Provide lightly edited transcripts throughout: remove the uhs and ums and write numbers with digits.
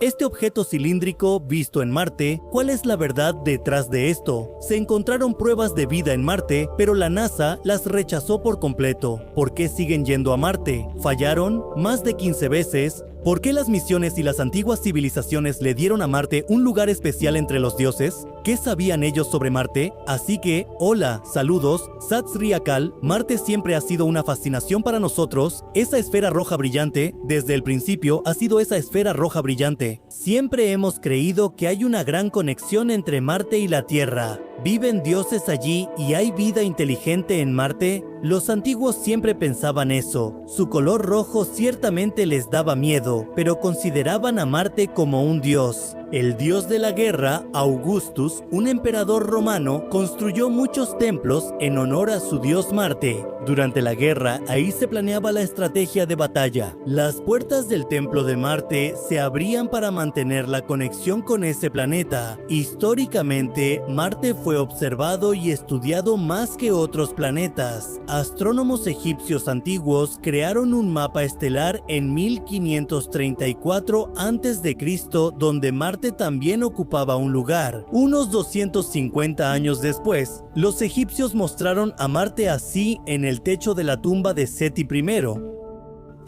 Este objeto cilíndrico visto en Marte, ¿cuál es la verdad detrás de esto? Se encontraron pruebas de vida en Marte, pero la NASA las rechazó por completo. ¿Por qué siguen yendo a Marte? ¿Fallaron? ¿Más de 15 veces? ¿Por qué las misiones y las antiguas civilizaciones le dieron a Marte un lugar especial entre los dioses? ¿Qué sabían ellos sobre Marte? Así que, hola, saludos, Sat Sri Akal. Marte siempre ha sido una fascinación para nosotros. Esa esfera roja brillante, desde el principio, ha sido esa esfera roja brillante. Siempre hemos creído que hay una gran conexión entre Marte y la Tierra. ¿Viven dioses allí y hay vida inteligente en Marte? Los antiguos siempre pensaban eso. Su color rojo ciertamente les daba miedo, pero consideraban a Marte como un dios. El dios de la guerra, Augustus, un emperador romano, construyó muchos templos en honor a su dios Marte. Durante la guerra, ahí se planeaba la estrategia de batalla. Las puertas del templo de Marte se abrían para mantener la conexión con ese planeta. Históricamente, Marte fue observado y estudiado más que otros planetas. Astrónomos egipcios antiguos crearon un mapa estelar en 1534 a.C., donde Marte también ocupaba un lugar. Unos 250 años después, los egipcios mostraron a Marte así en el techo de la tumba de Seti I.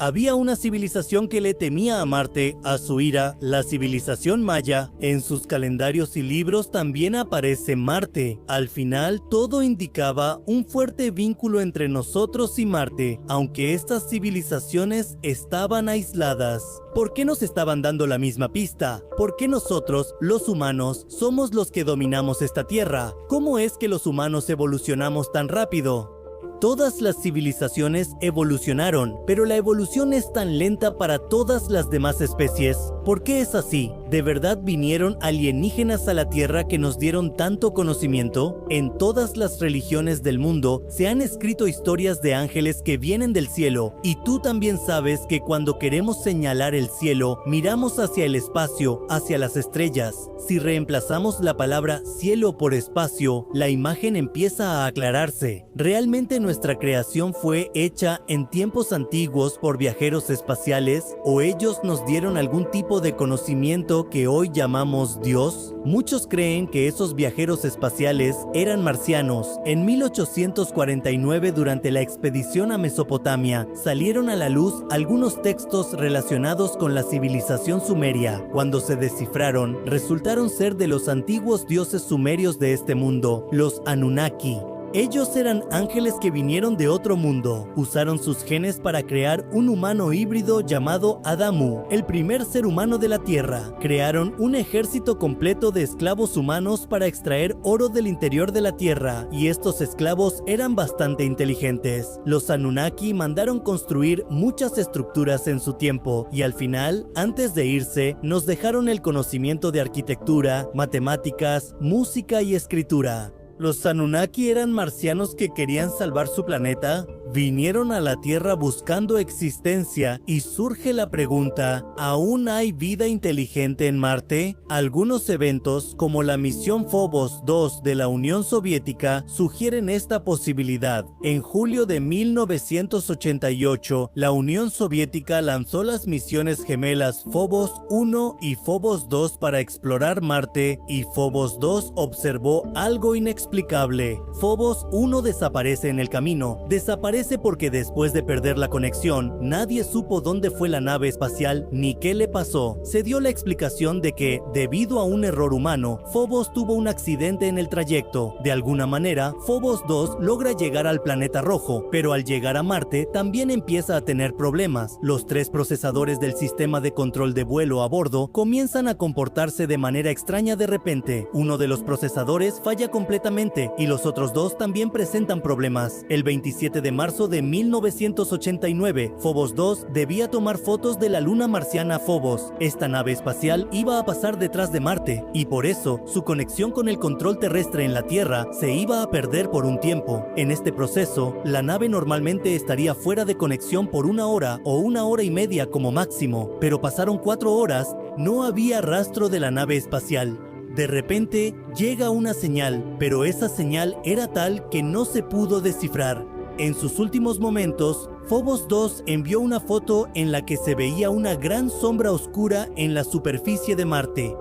Había una civilización que le temía a Marte, a su ira, la civilización maya. En sus calendarios y libros también aparece Marte. Al final, todo indicaba un fuerte vínculo entre nosotros y Marte, aunque estas civilizaciones estaban aisladas. ¿Por qué nos estaban dando la misma pista? ¿Por qué nosotros, los humanos, somos los que dominamos esta tierra? ¿Cómo es que los humanos evolucionamos tan rápido? Todas las civilizaciones evolucionaron, pero la evolución es tan lenta para todas las demás especies. ¿Por qué es así? ¿De verdad vinieron alienígenas a la Tierra que nos dieron tanto conocimiento? En todas las religiones del mundo se han escrito historias de ángeles que vienen del cielo, y tú también sabes que cuando queremos señalar el cielo, miramos hacia el espacio, hacia las estrellas. Si reemplazamos la palabra cielo por espacio, la imagen empieza a aclararse. Realmente nuestra creación fue hecha en tiempos antiguos por viajeros espaciales, o ellos nos dieron algún tipo de conocimiento que hoy llamamos Dios. Muchos creen que esos viajeros espaciales eran marcianos. En 1849, durante la expedición a Mesopotamia, salieron a la luz algunos textos relacionados con la civilización sumeria. Cuando se descifraron, resultaron ser de los antiguos dioses sumerios de este mundo, los Anunnaki. Ellos eran ángeles que vinieron de otro mundo. Usaron sus genes para crear un humano híbrido llamado Adamu, el primer ser humano de la Tierra. Crearon un ejército completo de esclavos humanos para extraer oro del interior de la Tierra, y estos esclavos eran bastante inteligentes. Los Anunnaki mandaron construir muchas estructuras en su tiempo, y al final, antes de irse, nos dejaron el conocimiento de arquitectura, matemáticas, música y escritura. ¿Los Anunnaki eran marcianos que querían salvar su planeta? Vinieron a la Tierra buscando existencia y surge la pregunta, ¿aún hay vida inteligente en Marte? Algunos eventos, como la misión Phobos 2 de la Unión Soviética, sugieren esta posibilidad. En julio de 1988, la Unión Soviética lanzó las misiones gemelas Phobos 1 y Phobos 2 para explorar Marte, y Phobos 2 observó algo inexplicable. Phobos 1 desaparece en el camino. Desaparece porque después de perder la conexión, nadie supo dónde fue la nave espacial ni qué le pasó. Se dio la explicación de que, debido a un error humano, Phobos tuvo un accidente en el trayecto. De alguna manera, Phobos 2 logra llegar al planeta rojo, pero al llegar a Marte también empieza a tener problemas. Los 3 procesadores del sistema de control de vuelo a bordo comienzan a comportarse de manera extraña de repente. Uno de los procesadores falla completamente y los otros 2 también presentan problemas. El 27 de marzo de 1989, Phobos 2 debía tomar fotos de la luna marciana Phobos. Esta nave espacial iba a pasar detrás de Marte, y por eso su conexión con el control terrestre en la Tierra se iba a perder por un tiempo. En este proceso, la nave normalmente estaría fuera de conexión por 1 hora o 1 hora y media como máximo, pero pasaron 4 horas, no había rastro de la nave espacial. De repente, llega una señal, pero esa señal era tal que no se pudo descifrar. En sus últimos momentos, Phobos 2 envió una foto en la que se veía una gran sombra oscura en la superficie de Marte.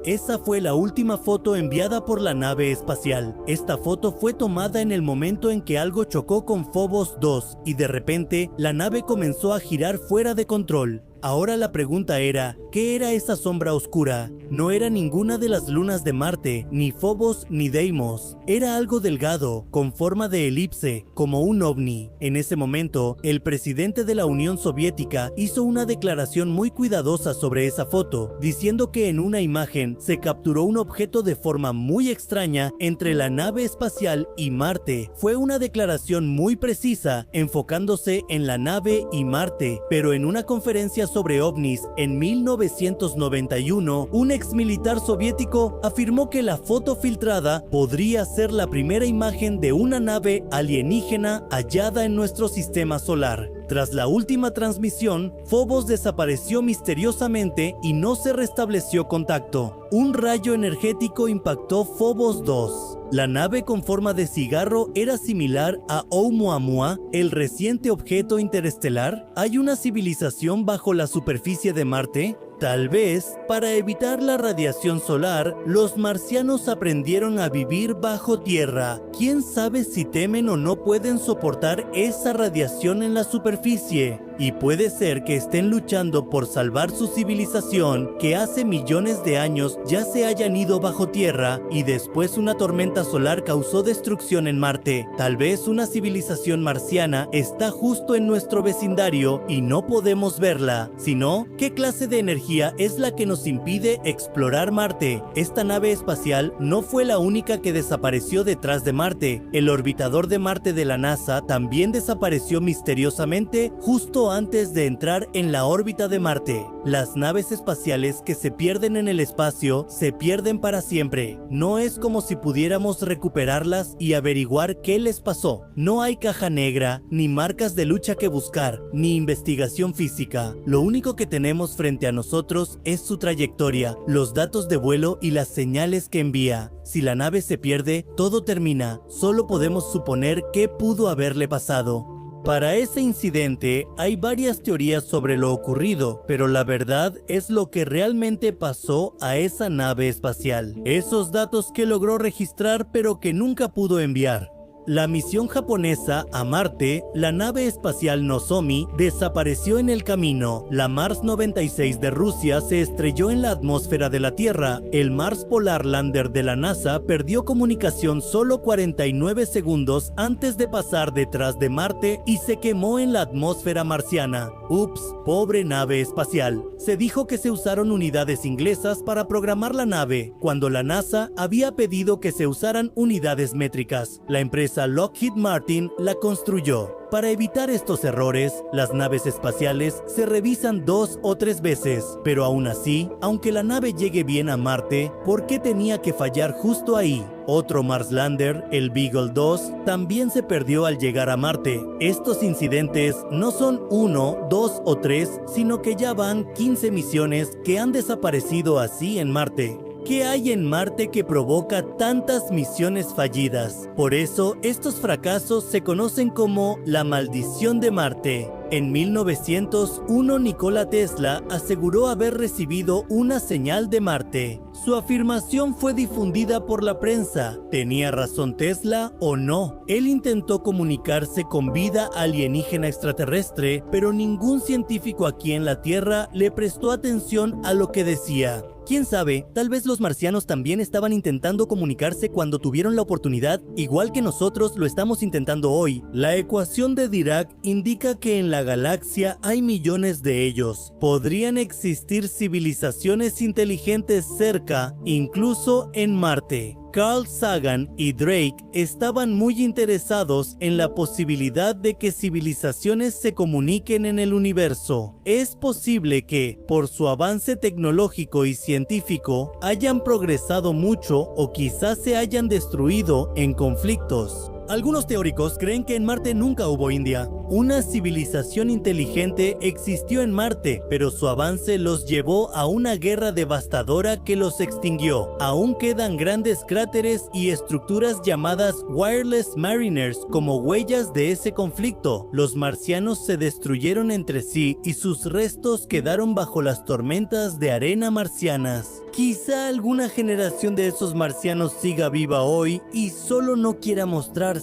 Esa fue la última foto enviada por la nave espacial. Esta foto fue tomada en el momento en que algo chocó con Phobos 2 y de repente la nave comenzó a girar fuera de control. Ahora la pregunta era, ¿qué era esa sombra oscura? No era ninguna de las lunas de Marte, ni Phobos ni Deimos. Era algo delgado, con forma de elipse, como un ovni. En ese momento, el presidente de la Unión Soviética hizo una declaración muy cuidadosa sobre esa foto, diciendo que en una imagen se capturó un objeto de forma muy extraña entre la nave espacial y Marte. Fue una declaración muy precisa, enfocándose en la nave y Marte, pero en una conferencia sobre ovnis en 1991, un ex militar soviético afirmó que la foto filtrada podría ser la primera imagen de una nave alienígena hallada en nuestro sistema solar. Tras la última transmisión, Phobos desapareció misteriosamente y no se restableció contacto. Un rayo energético impactó Phobos 2. La nave con forma de cigarro era similar a Oumuamua, el reciente objeto interestelar. ¿Hay una civilización bajo la superficie de Marte? Tal vez, para evitar la radiación solar, los marcianos aprendieron a vivir bajo tierra. ¿Quién sabe si temen o no pueden soportar esa radiación en la superficie? Y puede ser que estén luchando por salvar su civilización, que hace millones de años ya se hayan ido bajo tierra y después una tormenta solar causó destrucción en Marte. Tal vez una civilización marciana está justo en nuestro vecindario y no podemos verla. Si no, ¿qué clase de energía es la que nos impide explorar Marte? Esta nave espacial no fue la única que desapareció detrás de Marte. El orbitador de Marte de la NASA también desapareció misteriosamente justo antes de entrar en la órbita de Marte. Las naves espaciales que se pierden en el espacio se pierden para siempre. No es como si pudiéramos recuperarlas y averiguar qué les pasó. No hay caja negra, ni marcas de lucha que buscar, ni investigación física. Lo único que tenemos frente a nosotros es su trayectoria, los datos de vuelo y las señales que envía. Si la nave se pierde, todo termina. Solo podemos suponer qué pudo haberle pasado. Para ese incidente hay varias teorías sobre lo ocurrido, pero la verdad es lo que realmente pasó a esa nave espacial. Esos datos que logró registrar pero que nunca pudo enviar. La misión japonesa a Marte, la nave espacial Nozomi, desapareció en el camino. La Mars 96 de Rusia se estrelló en la atmósfera de la Tierra. El Mars Polar Lander de la NASA perdió comunicación solo 49 segundos antes de pasar detrás de Marte y se quemó en la atmósfera marciana. Ups, pobre nave espacial. Se dijo que se usaron unidades inglesas para programar la nave, cuando la NASA había pedido que se usaran unidades métricas. La empresa Lockheed Martin la construyó. Para evitar estos errores, las naves espaciales se revisan 2 o 3 veces, pero aún así, aunque la nave llegue bien a Marte, ¿por qué tenía que fallar justo ahí? Otro Mars Lander, el Beagle 2, también se perdió al llegar a Marte. Estos incidentes no son 1, 2 o 3, sino que ya van 15 misiones que han desaparecido así en Marte. ¿Qué hay en Marte que provoca tantas misiones fallidas? Por eso, estos fracasos se conocen como la maldición de Marte. En 1901, Nikola Tesla aseguró haber recibido una señal de Marte. Su afirmación fue difundida por la prensa. ¿Tenía razón Tesla o no? Él intentó comunicarse con vida alienígena extraterrestre, pero ningún científico aquí en la Tierra le prestó atención a lo que decía. ¿Quién sabe? Tal vez los marcianos también estaban intentando comunicarse cuando tuvieron la oportunidad, igual que nosotros lo estamos intentando hoy. La ecuación de Dirac indica que en la galaxia hay millones de ellos. Podrían existir civilizaciones inteligentes cerca, incluso en Marte. Carl Sagan y Drake estaban muy interesados en la posibilidad de que civilizaciones se comuniquen en el universo. Es posible que, por su avance tecnológico y científico, hayan progresado mucho o quizás se hayan destruido en conflictos. Algunos teóricos creen que en Marte nunca hubo India. Una civilización inteligente existió en Marte, pero su avance los llevó a una guerra devastadora que los extinguió. Aún quedan grandes cráteres y estructuras llamadas Wireless Mariners como huellas de ese conflicto. Los marcianos se destruyeron entre sí y sus restos quedaron bajo las tormentas de arena marcianas. Quizá alguna generación de esos marcianos siga viva hoy y solo no quiera mostrarse.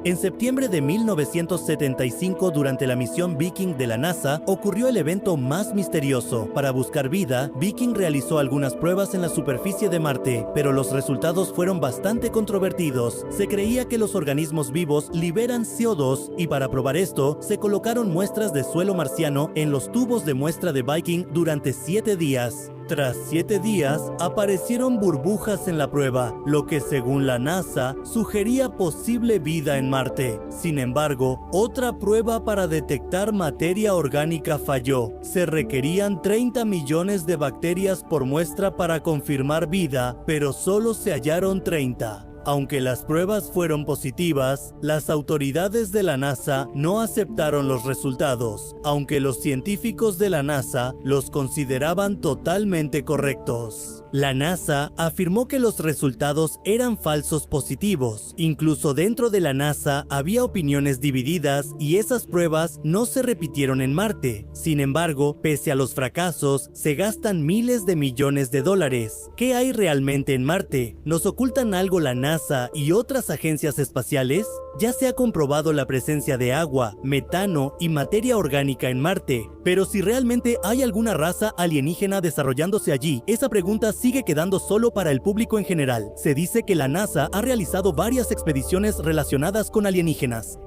En septiembre de 1975, durante la misión Viking de la NASA, ocurrió el evento más misterioso. Para buscar vida, Viking realizó algunas pruebas en la superficie de Marte, pero los resultados fueron bastante controvertidos. Se creía que los organismos vivos liberan CO2 y para probar esto, se colocaron muestras de suelo marciano en los tubos de muestra de Viking durante 7 días. Tras 7 días, aparecieron burbujas en la prueba, lo que según la NASA sugería posible vida en Marte. Sin embargo, otra prueba para detectar materia orgánica falló. Se requerían 30 millones de bacterias por muestra para confirmar vida, pero solo se hallaron 30. Aunque las pruebas fueron positivas, las autoridades de la NASA no aceptaron los resultados, aunque los científicos de la NASA los consideraban totalmente correctos. La NASA afirmó que los resultados eran falsos positivos. Incluso dentro de la NASA había opiniones divididas y esas pruebas no se repitieron en Marte. Sin embargo, pese a los fracasos, se gastan miles de millones de dólares. ¿Qué hay realmente en Marte? ¿Nos ocultan algo la NASA y otras agencias espaciales? Ya se ha comprobado la presencia de agua, metano y materia orgánica en Marte, pero si realmente hay alguna raza alienígena desarrollándose allí, esa pregunta sigue quedando solo para el público en general. Se dice que la NASA ha realizado varias expediciones relacionadas con alienígenas.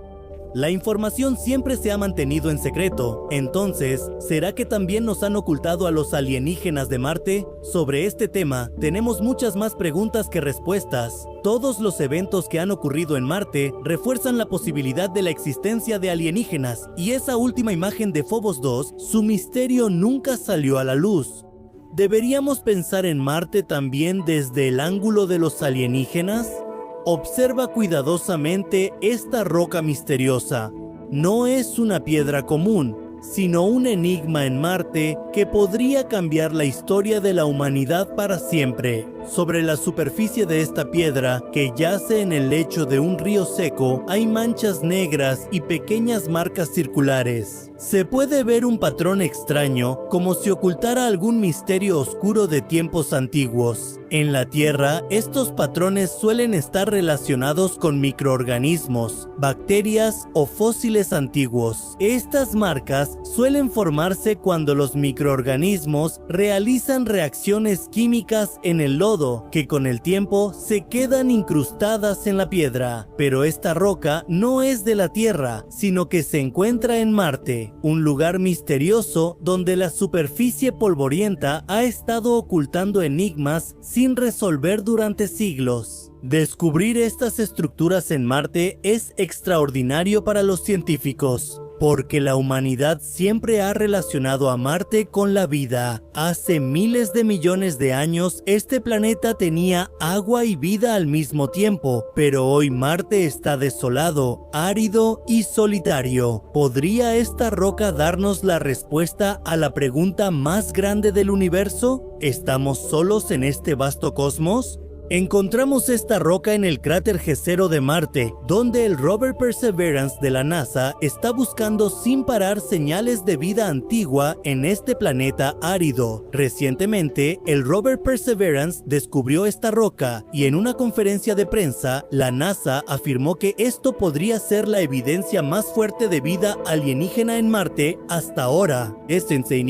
La información siempre se ha mantenido en secreto. Entonces, ¿será que también nos han ocultado a los alienígenas de Marte? Sobre este tema, tenemos muchas más preguntas que respuestas. Todos los eventos que han ocurrido en Marte refuerzan la posibilidad de la existencia de alienígenas, y esa última imagen de Phobos 2, su misterio nunca salió a la luz. ¿Deberíamos pensar en Marte también desde el ángulo de los alienígenas? Observa cuidadosamente esta roca misteriosa. No es una piedra común, sino un enigma en Marte que podría cambiar la historia de la humanidad para siempre. Sobre la superficie de esta piedra, que yace en el lecho de un río seco, hay manchas negras y pequeñas marcas circulares. Se puede ver un patrón extraño, como si ocultara algún misterio oscuro de tiempos antiguos. En la Tierra, estos patrones suelen estar relacionados con microorganismos, bacterias o fósiles antiguos. Estas marcas suelen formarse cuando los microorganismos realizan reacciones químicas en el lodo, que con el tiempo se quedan incrustadas en la piedra. Pero esta roca no es de la Tierra, sino que se encuentra en Marte, un lugar misterioso donde la superficie polvorienta ha estado ocultando enigmas sin resolver durante siglos. Descubrir estas estructuras en Marte es extraordinario para los científicos, porque la humanidad siempre ha relacionado a Marte con la vida. Hace miles de millones de años, este planeta tenía agua y vida al mismo tiempo, pero hoy Marte está desolado, árido y solitario. ¿Podría esta roca darnos la respuesta a la pregunta más grande del universo? ¿Estamos solos en este vasto cosmos? Encontramos esta roca en el cráter Jezero de Marte, donde el rover Perseverance de la NASA está buscando sin parar señales de vida antigua en este planeta árido. Recientemente, el rover Perseverance descubrió esta roca y en una conferencia de prensa, la NASA afirmó que esto podría ser la evidencia más fuerte de vida alienígena en Marte hasta ahora.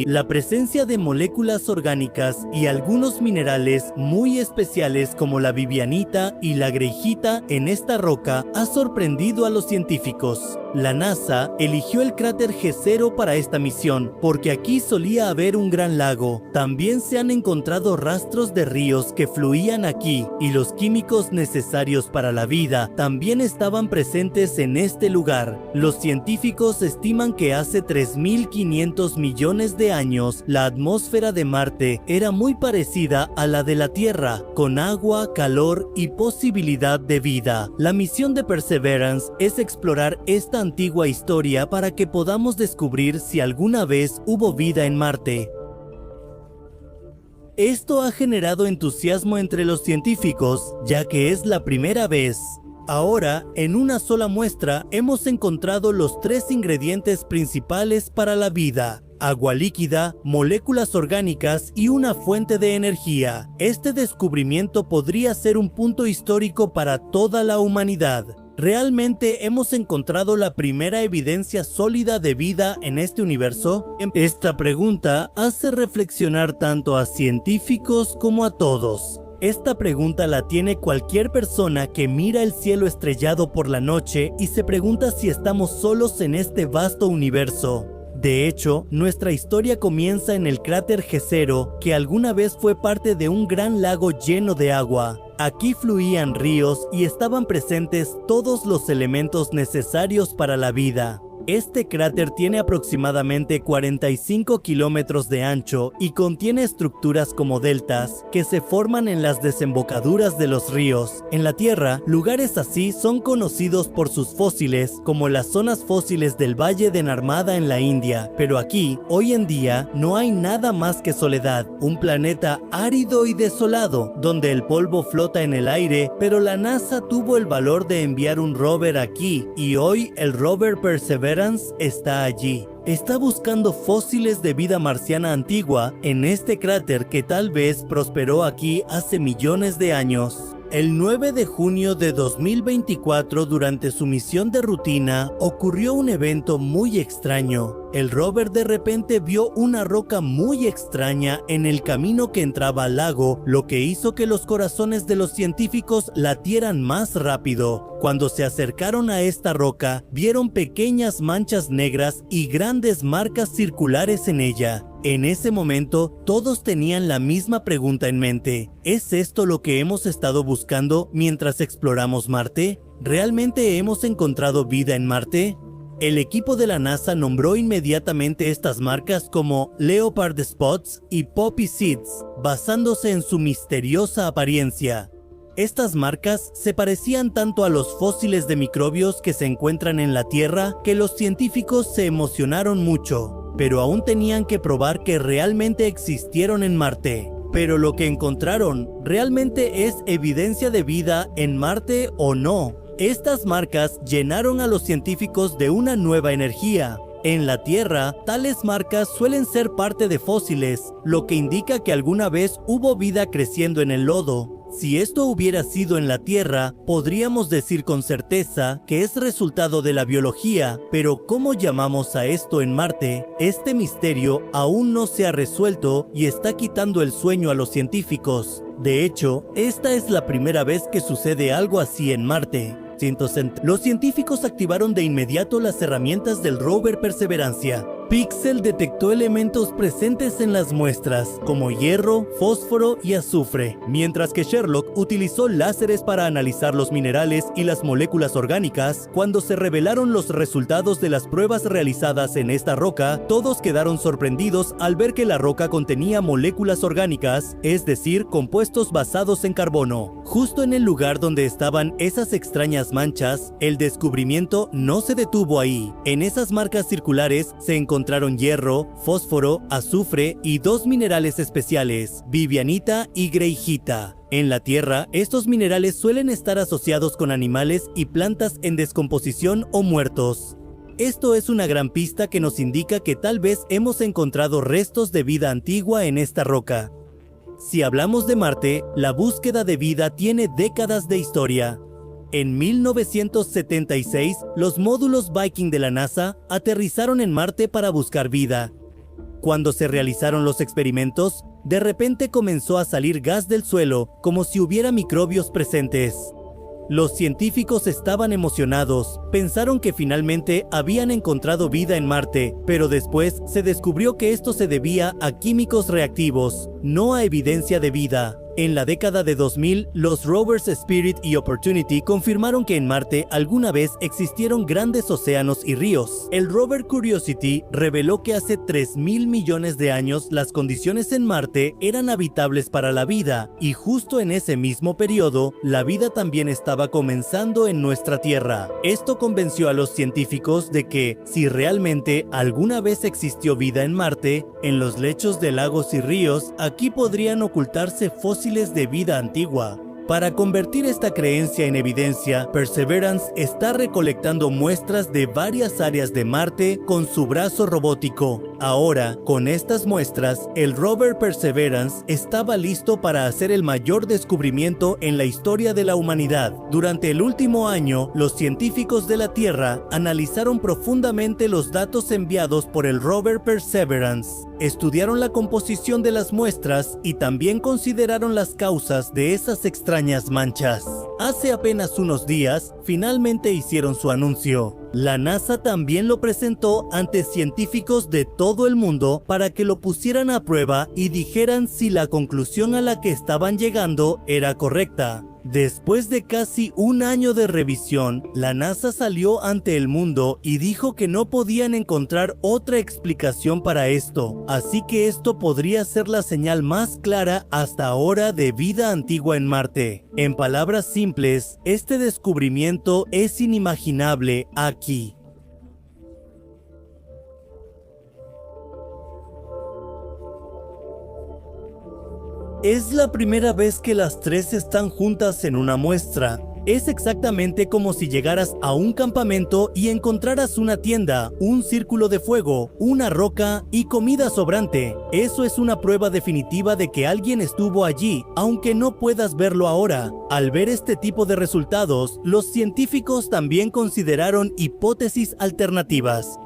La presencia de moléculas orgánicas y algunos minerales muy especiales como la vivianita y la grejita en esta roca ha sorprendido a los científicos. La NASA eligió el cráter G0 para esta misión, porque aquí solía haber un gran lago. También se han encontrado rastros de ríos que fluían aquí, y los químicos necesarios para la vida también estaban presentes en este lugar. Los científicos estiman que hace 3.500 millones de años, la atmósfera de Marte era muy parecida a la de la Tierra, con agua, calor y posibilidad de vida. La misión de Perseverance es explorar esta antigua historia para que podamos descubrir si alguna vez hubo vida en Marte. Esto ha generado entusiasmo entre los científicos, ya que es la primera vez. Ahora, en una sola muestra, hemos encontrado los 3 ingredientes principales para la vida: agua líquida, moléculas orgánicas y una fuente de energía. Este descubrimiento podría ser un punto histórico para toda la humanidad. ¿Realmente hemos encontrado la primera evidencia sólida de vida en este universo? Esta pregunta hace reflexionar tanto a científicos como a todos. Esta pregunta la tiene cualquier persona que mira el cielo estrellado por la noche y se pregunta si estamos solos en este vasto universo. De hecho, nuestra historia comienza en el cráter G0, que alguna vez fue parte de un gran lago lleno de agua. Aquí fluían ríos y estaban presentes todos los elementos necesarios para la vida. Este cráter tiene aproximadamente 45 kilómetros de ancho y contiene estructuras como deltas que se forman en las desembocaduras de los ríos. En la Tierra, lugares así son conocidos por sus fósiles, como las zonas fósiles del Valle de Narmada en la India. Pero aquí, hoy en día, no hay nada más que soledad, un planeta árido y desolado, donde el polvo flota en el aire, pero la NASA tuvo el valor de enviar un rover aquí, y hoy el rover Perseverance está allí. Está buscando fósiles de vida marciana antigua en este cráter que tal vez prosperó aquí hace millones de años. El 9 de junio de 2024, durante su misión de rutina, ocurrió un evento muy extraño. El rover de repente vio una roca muy extraña en el camino que entraba al lago, lo que hizo que los corazones de los científicos latieran más rápido. Cuando se acercaron a esta roca, vieron pequeñas manchas negras y grandes marcas circulares en ella. En ese momento, todos tenían la misma pregunta en mente: ¿es esto lo que hemos estado buscando mientras exploramos Marte? ¿Realmente hemos encontrado vida en Marte? El equipo de la NASA nombró inmediatamente estas marcas como Leopard Spots y Poppy Seeds, basándose en su misteriosa apariencia. Estas marcas se parecían tanto a los fósiles de microbios que se encuentran en la Tierra que los científicos se emocionaron mucho, pero aún tenían que probar que realmente existieron en Marte. Pero lo que encontraron, ¿realmente es evidencia de vida en Marte o no? Estas marcas llenaron a los científicos de una nueva energía. En la Tierra, tales marcas suelen ser parte de fósiles, lo que indica que alguna vez hubo vida creciendo en el lodo. Si esto hubiera sido en la Tierra, podríamos decir con certeza que es resultado de la biología, pero ¿cómo llamamos a esto en Marte? Este misterio aún no se ha resuelto y está quitando el sueño a los científicos. De hecho, esta es la primera vez que sucede algo así en Marte. Los científicos activaron de inmediato las herramientas del rover Perseverancia. Pixel detectó elementos presentes en las muestras, como hierro, fósforo y azufre, mientras que Sherlock utilizó láseres para analizar los minerales y las moléculas orgánicas. Cuando se revelaron los resultados de las pruebas realizadas en esta roca, todos quedaron sorprendidos al ver que la roca contenía moléculas orgánicas, es decir, compuestos basados en carbono. Justo en el lugar donde estaban esas extrañas manchas, el descubrimiento no se detuvo ahí. En esas marcas circulares se encontraron hierro, fósforo, azufre y 2 minerales especiales, vivianita y greijita. En la Tierra, estos minerales suelen estar asociados con animales y plantas en descomposición o muertos. Esto es una gran pista que nos indica que tal vez hemos encontrado restos de vida antigua en esta roca. Si hablamos de Marte, la búsqueda de vida tiene décadas de historia. En 1976, los módulos Viking de la NASA aterrizaron en Marte para buscar vida. Cuando se realizaron los experimentos, de repente comenzó a salir gas del suelo, como si hubiera microbios presentes. Los científicos estaban emocionados, pensaron que finalmente habían encontrado vida en Marte, pero después se descubrió que esto se debía a químicos reactivos, no a evidencia de vida. En la década de 2000, los rovers Spirit y Opportunity confirmaron que en Marte alguna vez existieron grandes océanos y ríos. El rover Curiosity reveló que hace 3.000 millones de años las condiciones en Marte eran habitables para la vida, y justo en ese mismo periodo, la vida también estaba comenzando en nuestra Tierra. Esto convenció a los científicos de que, si realmente alguna vez existió vida en Marte, en los lechos de lagos y ríos, aquí podrían ocultarse fósiles de vida antigua. Para convertir esta creencia en evidencia, Perseverance está recolectando muestras de varias áreas de Marte con su brazo robótico. Ahora, con estas muestras, el rover Perseverance estaba listo para hacer el mayor descubrimiento en la historia de la humanidad. Durante el último año, los científicos de la Tierra analizaron profundamente los datos enviados por el rover Perseverance. Estudiaron la composición de las muestras y también consideraron las causas de esas extrañas manchas. Hace apenas unos días, finalmente hicieron su anuncio. La NASA también lo presentó ante científicos de todo el mundo para que lo pusieran a prueba y dijeran si la conclusión a la que estaban llegando era correcta. Después de casi un año de revisión, la NASA salió ante el mundo y dijo que no podían encontrar otra explicación para esto, así que esto podría ser la señal más clara hasta ahora de vida antigua en Marte. En palabras simples, este descubrimiento es inimaginable aquí. Es la primera vez que las tres están juntas en una muestra. Es exactamente como si llegaras a un campamento y encontraras una tienda, un círculo de fuego, una roca y comida sobrante. Eso es una prueba definitiva de que alguien estuvo allí, aunque no puedas verlo ahora. Al ver este tipo de resultados, los científicos también consideraron hipótesis alternativas.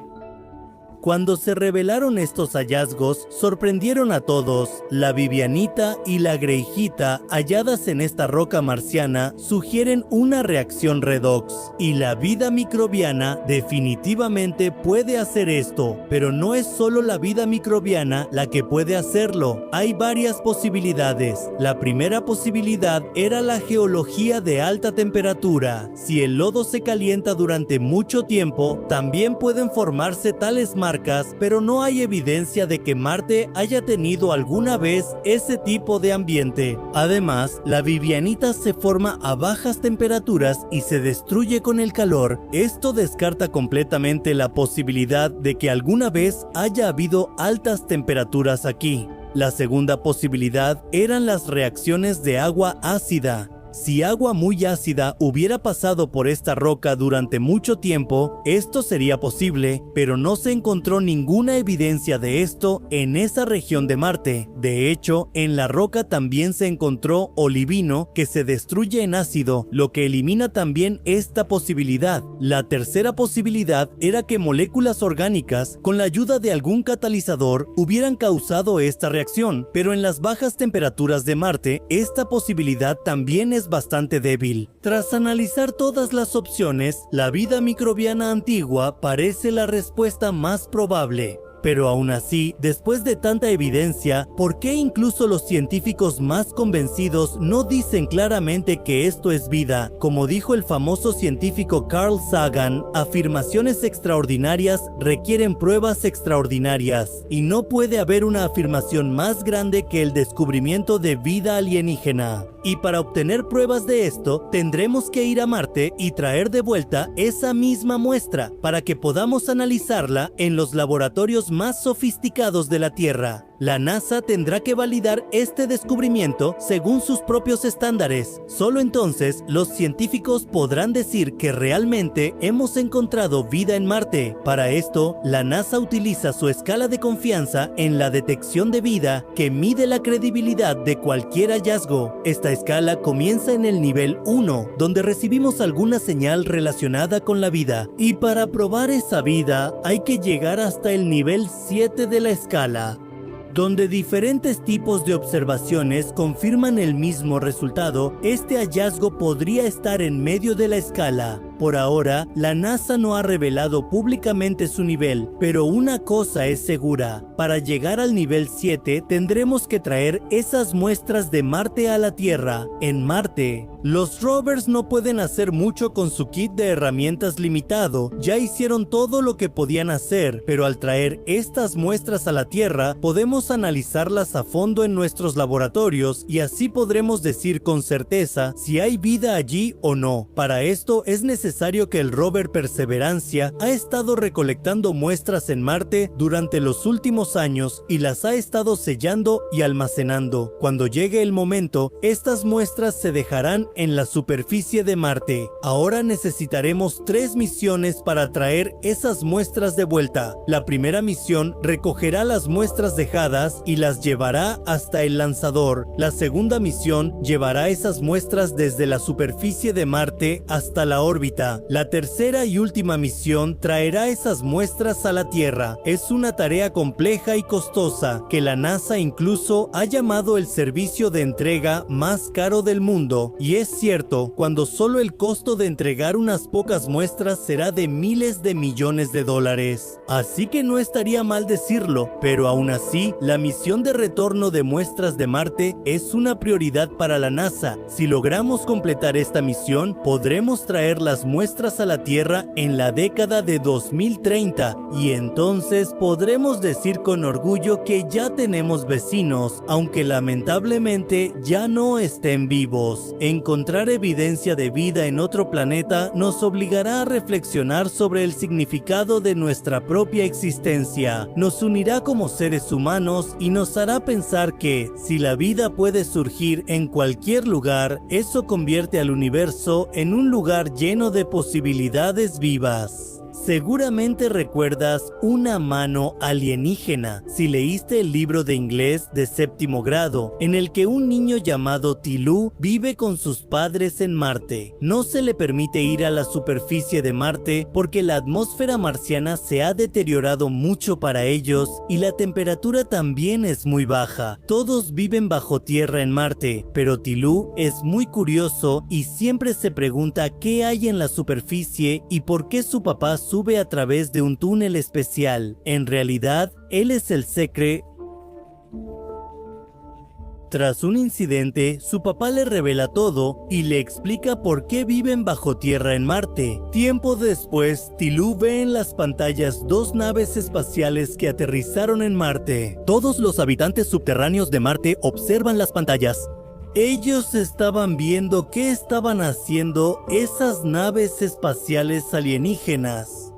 Cuando se revelaron estos hallazgos, sorprendieron a todos. La Vivianita y la Greyjita, halladas en esta roca marciana, sugieren una reacción redox. Y la vida microbiana definitivamente puede hacer esto, pero no es solo la vida microbiana la que puede hacerlo. Hay varias posibilidades. La primera posibilidad era la geología de alta temperatura. Si el lodo se calienta durante mucho tiempo, también pueden formarse tales marcas, pero no hay evidencia de que Marte haya tenido alguna vez ese tipo de ambiente. Además, la Vivianita se forma a bajas temperaturas y se destruye con el calor. Esto descarta completamente la posibilidad de que alguna vez haya habido altas temperaturas aquí. La segunda posibilidad eran las reacciones de agua ácida. Si agua muy ácida hubiera pasado por esta roca durante mucho tiempo, esto sería posible, pero no se encontró ninguna evidencia de esto en esa región de Marte. De hecho, en la roca también se encontró olivino que se destruye en ácido, lo que elimina también esta posibilidad. La tercera posibilidad era que moléculas orgánicas, con la ayuda de algún catalizador, hubieran causado esta reacción, pero en las bajas temperaturas de Marte, esta posibilidad también es bastante débil. Tras analizar todas las opciones, la vida microbiana antigua parece la respuesta más probable. Pero aún así, después de tanta evidencia, ¿por qué incluso los científicos más convencidos no dicen claramente que esto es vida? Como dijo el famoso científico Carl Sagan, afirmaciones extraordinarias requieren pruebas extraordinarias, y no puede haber una afirmación más grande que el descubrimiento de vida alienígena. Y para obtener pruebas de esto, tendremos que ir a Marte y traer de vuelta esa misma muestra para que podamos analizarla en los laboratorios más sofisticados de la Tierra. La NASA tendrá que validar este descubrimiento según sus propios estándares. Solo entonces los científicos podrán decir que realmente hemos encontrado vida en Marte. Para esto, la NASA utiliza su escala de confianza en la detección de vida que mide la credibilidad de cualquier hallazgo. Esta escala comienza en el nivel 1, donde recibimos alguna señal relacionada con la vida. Y para probar esa vida, hay que llegar hasta el nivel 7 de la escala. Donde diferentes tipos de observaciones confirman el mismo resultado, este hallazgo podría estar en medio de la escala. Por ahora, la NASA no ha revelado públicamente su nivel, pero una cosa es segura: para llegar al nivel 7 tendremos que traer esas muestras de Marte a la Tierra. En Marte, los rovers no pueden hacer mucho con su kit de herramientas limitado, ya hicieron todo lo que podían hacer, pero al traer estas muestras a la Tierra, podemos analizarlas a fondo en nuestros laboratorios y así podremos decir con certeza si hay vida allí o no. Para esto es necesario que el rover Perseverancia ha estado recolectando muestras en Marte durante los últimos años y las ha estado sellando y almacenando. Cuando llegue el momento, estas muestras se dejarán en la superficie de Marte. Ahora necesitaremos 3 misiones para traer esas muestras de vuelta. La primera misión recogerá las muestras dejadas y las llevará hasta el lanzador. La segunda misión llevará esas muestras desde la superficie de Marte hasta la órbita. La tercera y última misión traerá esas muestras a la Tierra. Es una tarea compleja y costosa que la NASA incluso ha llamado el servicio de entrega más caro del mundo. Y es cierto, cuando solo el costo de entregar unas pocas muestras será de miles de millones de dólares. Así que no estaría mal decirlo, pero aún así, la misión de retorno de muestras de Marte es una prioridad para la NASA. Si logramos completar esta misión, podremos traer las muestras a la Tierra en la década de 2030 y entonces podremos decir con orgullo que ya tenemos vecinos, aunque lamentablemente ya no estén vivos. Encontrar evidencia de vida en otro planeta nos obligará a reflexionar sobre el significado de nuestra propia existencia. Nos unirá como seres humanos y nos hará pensar que, si la vida puede surgir en cualquier lugar, eso convierte al universo en un lugar lleno de posibilidades vivas. Seguramente recuerdas Una mano alienígena si leíste el libro de inglés de 7º grado, en el que un niño llamado Tillou vive con sus padres en Marte. No se le permite ir a la superficie de Marte porque la atmósfera marciana se ha deteriorado mucho para ellos y la temperatura también es muy baja. Todos viven bajo tierra en Marte, pero Tillou es muy curioso y siempre se pregunta qué hay en la superficie y por qué su papá sube a través de un túnel especial. En realidad, él es el secreto. Tras un incidente, su papá le revela todo y le explica por qué viven bajo tierra en Marte. Tiempo después, Tillou ve en las pantallas 2 naves espaciales que aterrizaron en Marte. Todos los habitantes subterráneos de Marte observan las pantallas. Ellos estaban viendo qué estaban haciendo esas naves espaciales alienígenas.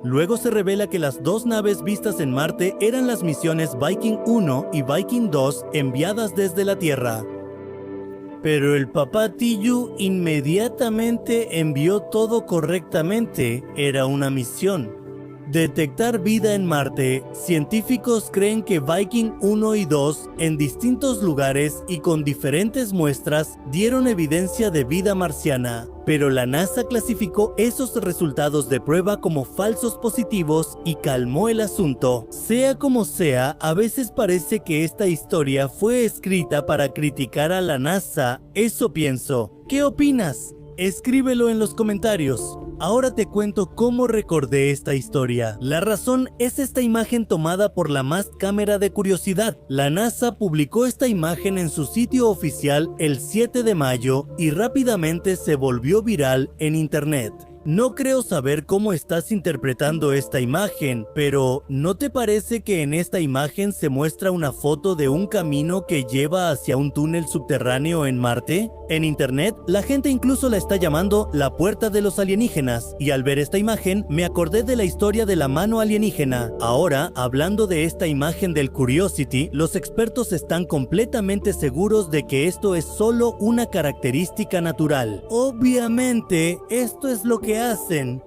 Luego se revela que las 2 naves vistas en Marte eran las misiones Viking 1 y Viking 2 enviadas desde la Tierra. Pero el papá Tillou inmediatamente envió todo correctamente. Era una misión: detectar vida en Marte. Científicos creen que Viking 1 y 2, en distintos lugares y con diferentes muestras, dieron evidencia de vida marciana. Pero la NASA clasificó esos resultados de prueba como falsos positivos y calmó el asunto. Sea como sea, a veces parece que esta historia fue escrita para criticar a la NASA. Eso pienso. ¿Qué opinas? Escríbelo en los comentarios. Ahora te cuento cómo recordé esta historia. La razón es esta imagen tomada por la MAST cámara de curiosidad. La NASA publicó esta imagen en su sitio oficial el 7 de mayo y rápidamente se volvió viral en internet. No creo saber cómo estás interpretando esta imagen, pero ¿no te parece que en esta imagen se muestra una foto de un camino que lleva hacia un túnel subterráneo en Marte? En internet, la gente incluso la está llamando la puerta de los alienígenas, y al ver esta imagen, me acordé de la historia de la mano alienígena. Ahora, hablando de esta imagen del Curiosity, los expertos están completamente seguros de que esto es solo una característica natural. Obviamente, esto es lo que hacen.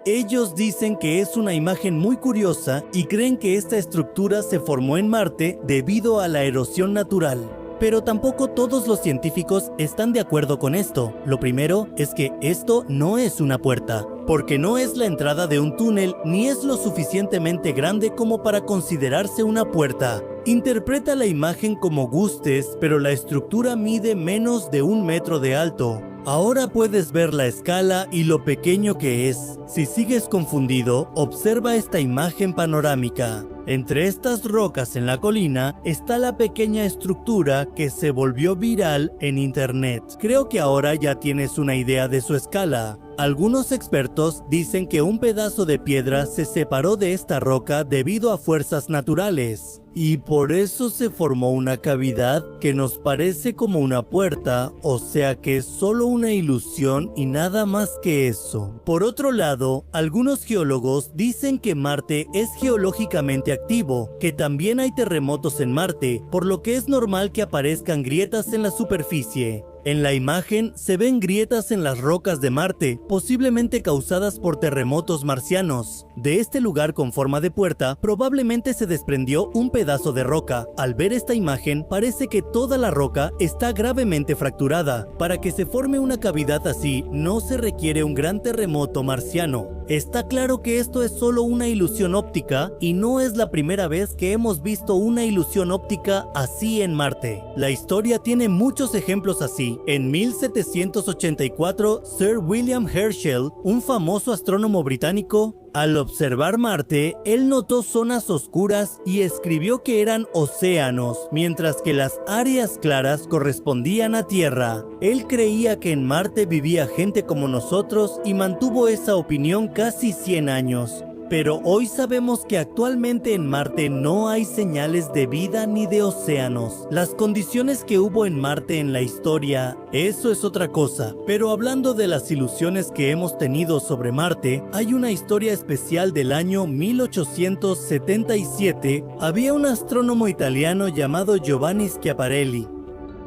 Ellos dicen que es una imagen muy curiosa y creen que esta estructura se formó en Marte debido a la erosión natural. Pero tampoco todos los científicos están de acuerdo con esto. Lo primero es que esto no es una puerta, porque no es la entrada de un túnel ni es lo suficientemente grande como para considerarse una puerta. Interpreta la imagen como gustes, pero la estructura mide menos de 1 metro de alto. Ahora puedes ver la escala y lo pequeño que es. Si sigues confundido, observa esta imagen panorámica. Entre estas rocas en la colina está la pequeña estructura que se volvió viral en internet. Creo que ahora ya tienes una idea de su escala. Algunos expertos dicen que un pedazo de piedra se separó de esta roca debido a fuerzas naturales, y por eso se formó una cavidad que nos parece como una puerta, o sea que es solo una ilusión y nada más que eso. Por otro lado, algunos geólogos dicen que Marte es geológicamente activo, que también hay terremotos en Marte, por lo que es normal que aparezcan grietas en la superficie. En la imagen se ven grietas en las rocas de Marte, posiblemente causadas por terremotos marcianos. De este lugar con forma de puerta, probablemente se desprendió un pedazo de roca. Al ver esta imagen, parece que toda la roca está gravemente fracturada. Para que se forme una cavidad así, no se requiere un gran terremoto marciano. Está claro que esto es solo una ilusión óptica y no es la primera vez que hemos visto una ilusión óptica así en Marte. La historia tiene muchos ejemplos así. En 1784, Sir William Herschel, un famoso astrónomo británico, al observar Marte, él notó zonas oscuras y escribió que eran océanos, mientras que las áreas claras correspondían a Tierra. Él creía que en Marte vivía gente como nosotros y mantuvo esa opinión casi 100 años. Pero hoy sabemos que actualmente en Marte no hay señales de vida ni de océanos. Las condiciones que hubo en Marte en la historia, eso es otra cosa. Pero hablando de las ilusiones que hemos tenido sobre Marte, hay una historia especial del año 1877. Había un astrónomo italiano llamado Giovanni Schiaparelli.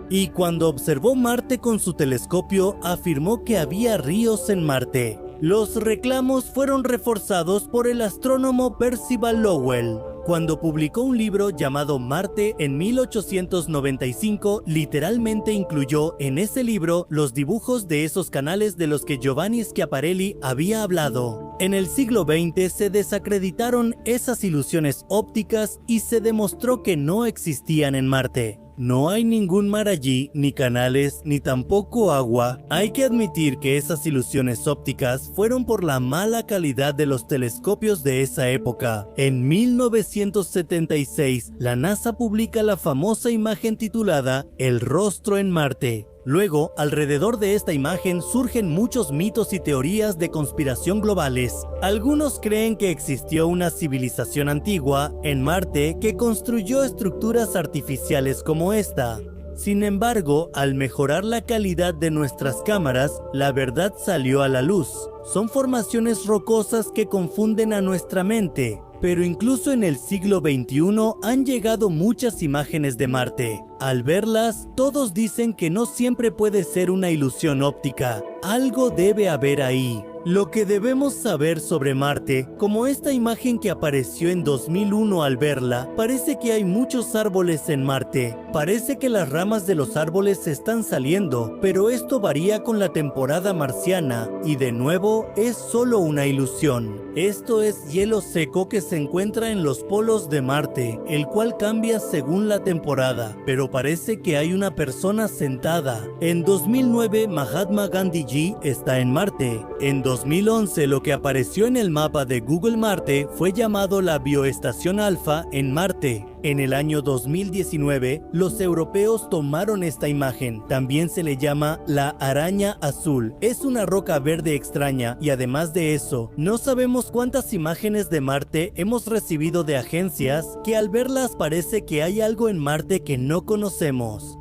Y cuando observó Marte con su telescopio, afirmó que había ríos en Marte. Los reclamos fueron reforzados por el astrónomo Percival Lowell. Cuando publicó un libro llamado Marte en 1895, literalmente incluyó en ese libro los dibujos de esos canales de los que Giovanni Schiaparelli había hablado. En el siglo XX se desacreditaron esas ilusiones ópticas y se demostró que no existían en Marte. No hay ningún mar allí, ni canales, ni tampoco agua. Hay que admitir que esas ilusiones ópticas fueron por la mala calidad de los telescopios de esa época. En 1976, la NASA publica la famosa imagen titulada El rostro en Marte. Luego, alrededor de esta imagen surgen muchos mitos y teorías de conspiración globales. Algunos creen que existió una civilización antigua en Marte que construyó estructuras artificiales como esta. Sin embargo, al mejorar la calidad de nuestras cámaras, la verdad salió a la luz. Son formaciones rocosas que confunden a nuestra mente. Pero incluso en el siglo XXI han llegado muchas imágenes de Marte. Al verlas, todos dicen que no siempre puede ser una ilusión óptica. Algo debe haber ahí. Lo que debemos saber sobre Marte, como esta imagen que apareció en 2001 al verla, parece que hay muchos árboles en Marte. Parece que las ramas de los árboles están saliendo, pero esto varía con la temporada marciana y de nuevo es solo una ilusión. Esto es hielo seco que se encuentra en los polos de Marte, el cual cambia según la temporada, pero parece que hay una persona sentada. En 2009 Mahatma Gandhi Ji está en Marte. En 2011 lo que apareció en el mapa de Google Marte fue llamado la Bioestación Alfa en Marte. En el año 2019, los europeos tomaron esta imagen. También se le llama la araña azul. Es una roca verde extraña y además de eso, no sabemos cuántas imágenes de Marte hemos recibido de agencias que al verlas parece que hay algo en Marte que no conocemos.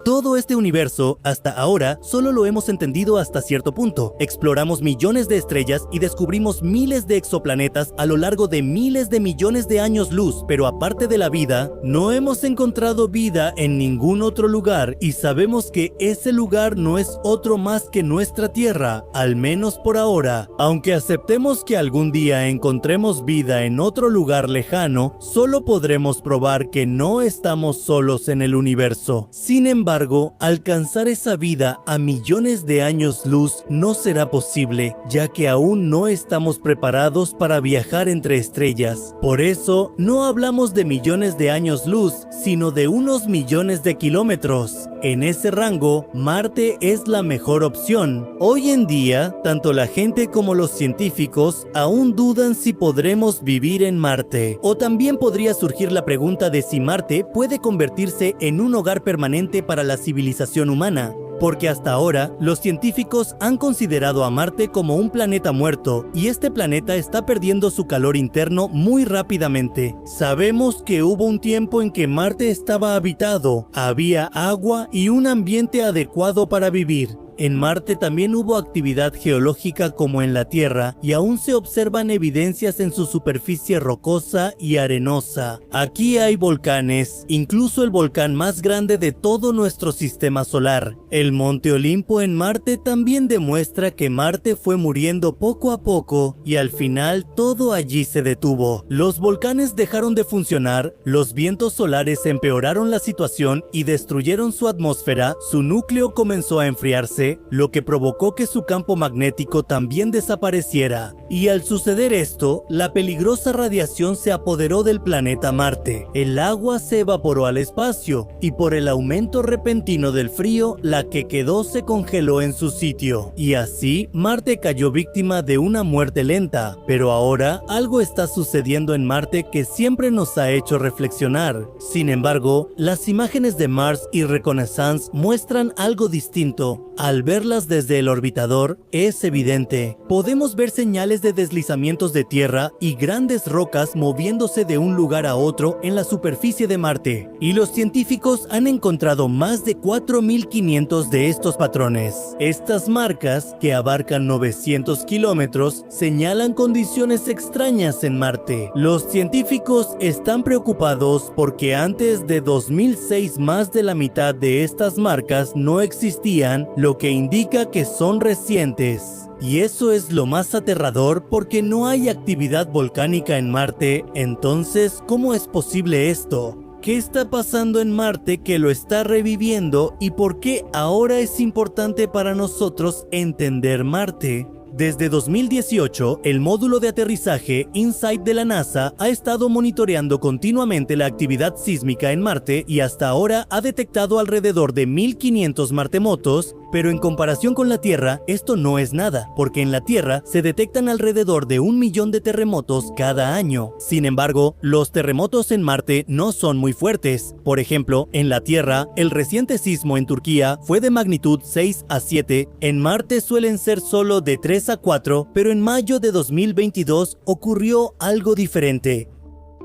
Todo este universo, hasta ahora, solo lo hemos entendido hasta cierto punto. Exploramos millones de estrellas y descubrimos miles de exoplanetas a lo largo de miles de millones de años luz, pero aparte de la vida, no hemos encontrado vida en ningún otro lugar y sabemos que ese lugar no es otro más que nuestra Tierra, al menos por ahora. Aunque aceptemos que algún día encontremos vida en otro lugar lejano, solo podremos probar que no estamos solos en el universo. Sin embargo, alcanzar esa vida a millones de años luz no será posible, ya que aún no estamos preparados para viajar entre estrellas. Por eso, no hablamos de millones de años luz, sino de unos millones de kilómetros. En ese rango, Marte es la mejor opción. Hoy en día, tanto la gente como los científicos aún dudan si podremos vivir en Marte. O también podría surgir la pregunta de si Marte puede convertirse en un hogar permanente para la civilización humana. Porque hasta ahora, los científicos han considerado a Marte como un planeta muerto, y este planeta está perdiendo su calor interno muy rápidamente. Sabemos que hubo un tiempo en que Marte estaba habitado, había agua y un ambiente adecuado para vivir. En Marte también hubo actividad geológica como en la Tierra y aún se observan evidencias en su superficie rocosa y arenosa. Aquí hay volcanes, incluso el volcán más grande de todo nuestro sistema solar. El Monte Olimpo en Marte también demuestra que Marte fue muriendo poco a poco y al final todo allí se detuvo. Los volcanes dejaron de funcionar, los vientos solares empeoraron la situación y destruyeron su atmósfera, su núcleo comenzó a enfriarse, lo que provocó que su campo magnético también desapareciera. Y al suceder esto, la peligrosa radiación se apoderó del planeta Marte. El agua se evaporó al espacio, y por el aumento repentino del frío, la que quedó se congeló en su sitio. Y así, Marte cayó víctima de una muerte lenta. Pero ahora, algo está sucediendo en Marte que siempre nos ha hecho reflexionar. Sin embargo, las imágenes de Mars y Reconnaissance muestran algo distinto. Al verlas desde el orbitador, es evidente. Podemos ver señales de deslizamientos de tierra y grandes rocas moviéndose de un lugar a otro en la superficie de Marte. Y los científicos han encontrado más de 4.500 de estos patrones. Estas marcas, que abarcan 900 kilómetros, señalan condiciones extrañas en Marte. Los científicos están preocupados porque antes de 2006 más de la mitad de estas marcas no existían, lo que indica que son recientes. Y eso es lo más aterrador porque no hay actividad volcánica en Marte. Entonces, ¿cómo es posible esto? ¿Qué está pasando en Marte que lo está reviviendo y por qué ahora es importante para nosotros entender Marte? Desde 2018, el módulo de aterrizaje InSight de la NASA ha estado monitoreando continuamente la actividad sísmica en Marte y hasta ahora ha detectado alrededor de 1.500 maremotos, pero en comparación con la Tierra, esto no es nada, porque en la Tierra se detectan alrededor de 1 millón de terremotos cada año. Sin embargo, los terremotos en Marte no son muy fuertes. Por ejemplo, en la Tierra, el reciente sismo en Turquía fue de magnitud 6 a 7, en Marte suelen ser solo de 3 a 4, pero en mayo de 2022 ocurrió algo diferente.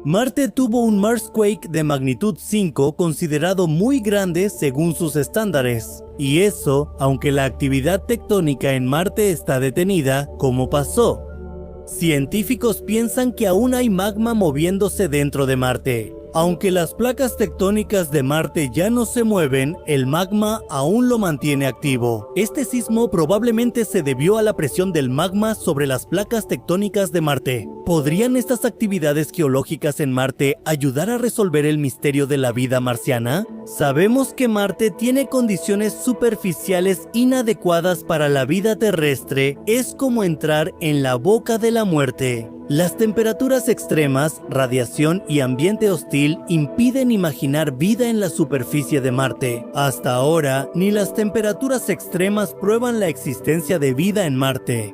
Marte tuvo un Marsquake de magnitud 5 considerado muy grande según sus estándares. Y eso, aunque la actividad tectónica en Marte está detenida, ¿cómo pasó? Científicos piensan que aún hay magma moviéndose dentro de Marte. Aunque las placas tectónicas de Marte ya no se mueven, el magma aún lo mantiene activo. Este sismo probablemente se debió a la presión del magma sobre las placas tectónicas de Marte. ¿Podrían estas actividades geológicas en Marte ayudar a resolver el misterio de la vida marciana? Sabemos que Marte tiene condiciones superficiales inadecuadas para la vida terrestre. Es como entrar en la boca de la muerte. Las temperaturas extremas, radiación y ambiente hostil impiden imaginar vida en la superficie de Marte. Hasta ahora, ni las temperaturas extremas prueban la existencia de vida en Marte.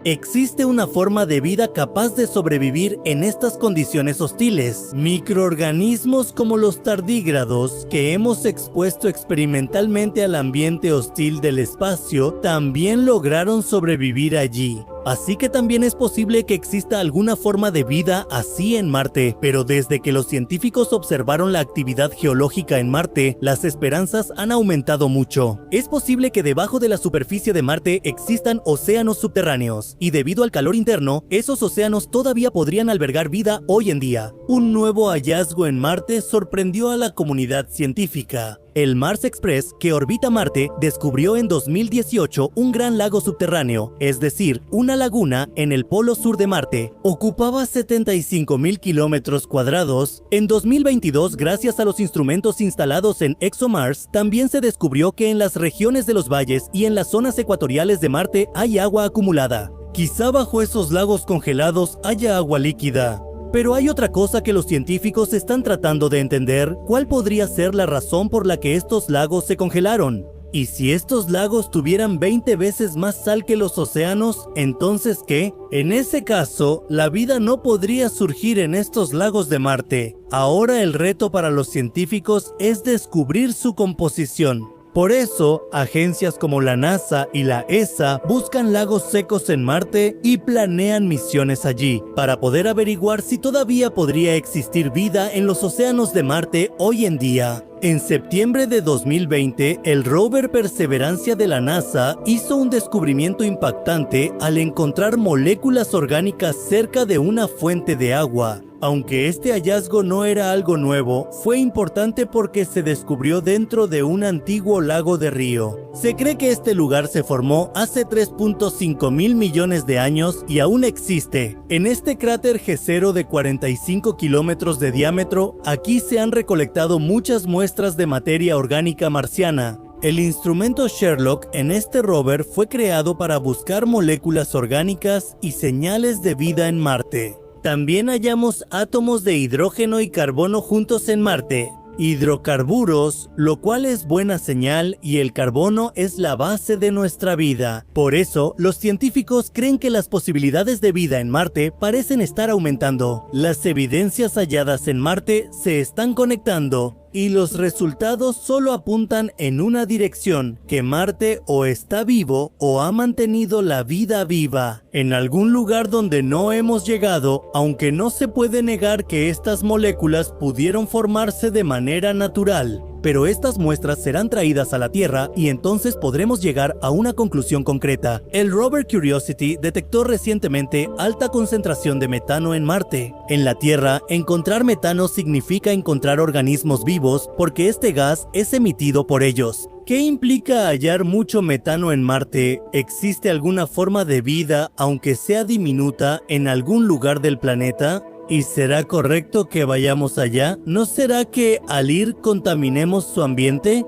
Existe una forma de vida capaz de sobrevivir en estas condiciones hostiles. Microorganismos como los tardígrados, que hemos expuesto experimentalmente al ambiente hostil del espacio, también lograron sobrevivir allí. Así que también es posible que exista alguna forma de vida así en Marte, pero desde que los científicos observaron la actividad geológica en Marte, las esperanzas han aumentado mucho. Es posible que debajo de la superficie de Marte existan océanos subterráneos, y debido al calor interno, esos océanos todavía podrían albergar vida hoy en día. Un nuevo hallazgo en Marte sorprendió a la comunidad científica. El Mars Express, que orbita Marte, descubrió en 2018 un gran lago subterráneo, es decir, una laguna en el polo sur de Marte. Ocupaba 75,000 kilómetros cuadrados. En 2022, gracias a los instrumentos instalados en ExoMars, también se descubrió que en las regiones de los valles y en las zonas ecuatoriales de Marte hay agua acumulada. Quizá bajo esos lagos congelados haya agua líquida. Pero hay otra cosa que los científicos están tratando de entender: ¿cuál podría ser la razón por la que estos lagos se congelaron? Y si estos lagos tuvieran 20 veces más sal que los océanos, ¿entonces qué? En ese caso, la vida no podría surgir en estos lagos de Marte. Ahora el reto para los científicos es descubrir su composición. Por eso, agencias como la NASA y la ESA buscan lagos secos en Marte y planean misiones allí, para poder averiguar si todavía podría existir vida en los océanos de Marte hoy en día. En septiembre de 2020, el rover Perseverancia de la NASA hizo un descubrimiento impactante al encontrar moléculas orgánicas cerca de una fuente de agua. Aunque este hallazgo no era algo nuevo, fue importante porque se descubrió dentro de un antiguo lago de río. Se cree que este lugar se formó hace 3.5 mil millones de años y aún existe. En este cráter G0 de 45 kilómetros de diámetro, aquí se han recolectado muchas muestras de materia orgánica marciana. El instrumento Sherlock en este rover fue creado para buscar moléculas orgánicas y señales de vida en Marte. También hallamos átomos de hidrógeno y carbono juntos en Marte, hidrocarburos, lo cual es buena señal, y el carbono es la base de nuestra vida. Por eso, los científicos creen que las posibilidades de vida en Marte parecen estar aumentando. Las evidencias halladas en Marte se están conectando, y los resultados solo apuntan en una dirección: que Marte o está vivo o ha mantenido la vida viva en algún lugar donde no hemos llegado, aunque no se puede negar que estas moléculas pudieron formarse de manera natural. Pero estas muestras serán traídas a la Tierra y entonces podremos llegar a una conclusión concreta. El rover Curiosity detectó recientemente alta concentración de metano en Marte. En la Tierra, encontrar metano significa encontrar organismos vivos porque este gas es emitido por ellos. ¿Qué implica hallar mucho metano en Marte? ¿Existe alguna forma de vida, aunque sea diminuta, en algún lugar del planeta? ¿Y será correcto que vayamos allá? ¿No será que al ir contaminemos su ambiente?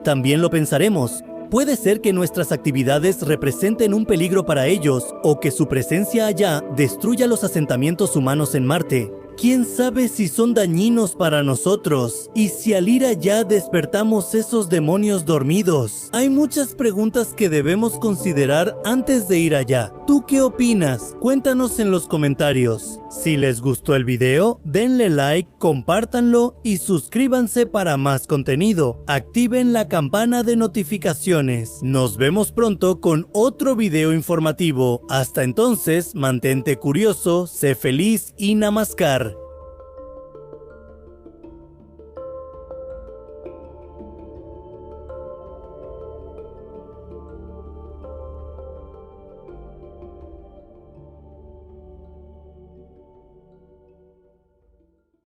También lo pensaremos. Puede ser que nuestras actividades representen un peligro para ellos, o que su presencia allá destruya los asentamientos humanos en Marte. ¿Quién sabe si son dañinos para nosotros? ¿Y si al ir allá despertamos esos demonios dormidos? Hay muchas preguntas que debemos considerar antes de ir allá. ¿Tú qué opinas? Cuéntanos en los comentarios. Si les gustó el video, denle like, compártanlo y suscríbanse para más contenido. Activen la campana de notificaciones. Nos vemos pronto con otro video informativo. Hasta entonces, mantente curioso, sé feliz y namaskar.